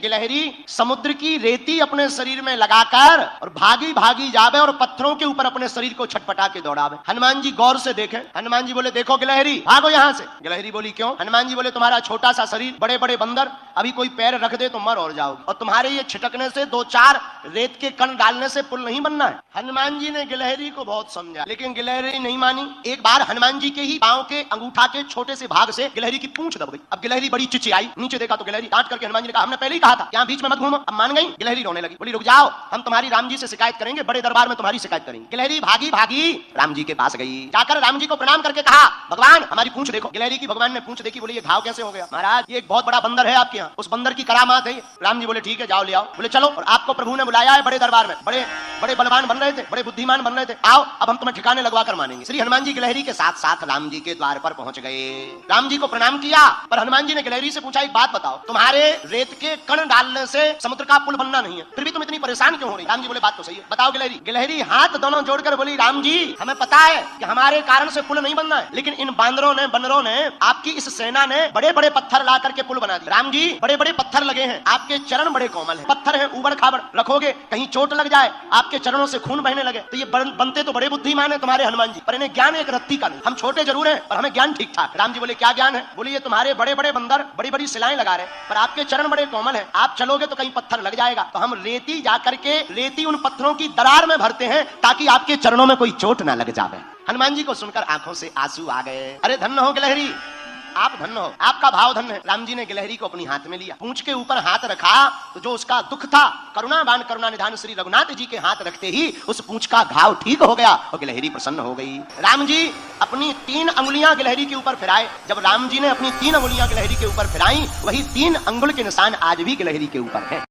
गिलहरी समुद्र की रेती अपने शरीर में लगाकर और भागी भागी जावे और पत्थरों के ऊपर अपने शरीर को छटपटा के दौड़ावे। हनुमान जी गौर से देखे, हनुमान जी बोले देखो गिलहरी भागो यहाँ से। गिलहरी बोली क्यों? हनुमान जी बोले तुम्हारा छोटा सा शरीर, बड़े बड़े बंदर, अभी कोई पैर रख दे तो मर और जाओगे, और तुम्हारे ये छिटकने से दो चार रेत के कण डालने से पुल नहीं बनना है। हनुमान जी ने गिलहरी को बहुत समझा, लेकिन गिलहरी नहीं मानी। एक बार हनुमान जी के ही पांव के अंगूठा के छोटे से भाग से गिलहरी की पूंछ दब गई। अब गिलहरी बड़ी चिचियाई, नीचे देखा तो गिलहरी डांट करके हनुमान जी ने कहा हमने पहले ही कहा था यहाँ बीच में मत घूमो। अब मान गई। गिलहरी रोने लगी, बोली रुक जाओ, हम तुम्हारी राम जी से शिकायत करेंगे, बड़े दरबार में तुम्हारी शिकायत करेंगे। गिलहरी भागी भागी राम जी के पास गई, जाकर राम जी को प्रणाम करके कहा भगवान हमारी पूंछ देखो। गिलहरी की भगवान ने पूंछ देखी, बोले ये घाव कैसे हो गया? महाराज ये एक बहुत बड़ा बंदर है आपके यहाँ, उस बंदर की करामात है। राम जी बोले ठीक है जाओ ले आओ। बोले चलो, और आपको प्रभु ने बुलाया है बड़े दरबार में, बड़े बड़े बलवान बन रहे थे, बड़े बुद्धिमान बन रहे थे, आओ अब हम तुम्हें ठिकाने लगवा कर मानेंगे। श्री हनुमान जी गिलहरी के साथ साथ राम जी के द्वार पर पहुंच गए। राम जी को प्रणाम किया, पर हनुमान जी ने गिलहरी से पूछा एक बात बताओ, तुम्हारे रेत के कण डालने से समुद्र का पुल बनना नहीं है, फिर भी तुम इतनी परेशान क्यों हो रही? राम जी बोले बात तो सही है, बताओ गिलहरी। गिलहरी हाथ दोनों जोड़कर बोली राम जी हमें पता है कि हमारे कारण से पुल नहीं बनना है, लेकिन इन बंदरों ने आपकी इस सेना ने बड़े बड़े पत्थर ला करके पुल बना दिया। राम जी बड़े बड़े पत्थर लगे हैं, आपके चरण बड़े कोमल हैं, पत्थर हैं ऊबड़ खाबड़, रखोगे कहीं चोट लग जाए, आपके चरणों से खून बहने लगे, तो ये बनते तो बड़े बुद्धिमान है तुम्हारे हनुमान जी, पर इन्हें ज्ञान एक रत्ती का नहीं। हम छोटे जरूर हैं पर हमें ज्ञान ठीक ठाक। राम जी बोले क्या ज्ञान है? बोले ये तुम्हारे बड़े बड़े बंदर बड़ी बड़ी सिलाएं लगा रहे, पर आपके चरण बड़े कोमल है, आप चलोगे तो कहीं पत्थर लग जाएगा, तो हम रेती जाकर के रेती उन पत्थरों की दरार में भरते हैं ताकि आपके चरणों में कोई चोट ना लग जाए। हनुमान जी को सुनकर आंखों से आंसू आ गए। अरे धन्य हो गिलहरी, आप धन्य हो, आपका भाव धन्य है। राम जी ने गिलहरी को अपनी हाथ में लिया, पूंछ के ऊपर हाथ रखा तो जो उसका दुख था, करुणावान करुणा निधान श्री रघुनाथ जी के हाथ रखते ही उस पूंछ का घाव ठीक हो गया और गिलहरी प्रसन्न हो गई। राम जी अपनी 3 अंगुलियां गिलहरी के ऊपर फिराए। जब राम जी ने अपनी 3 अंगुलियां गिलहरी के ऊपर फिराई, वही 3 अंगुल के निशान आज भी गिलहरी के ऊपर है।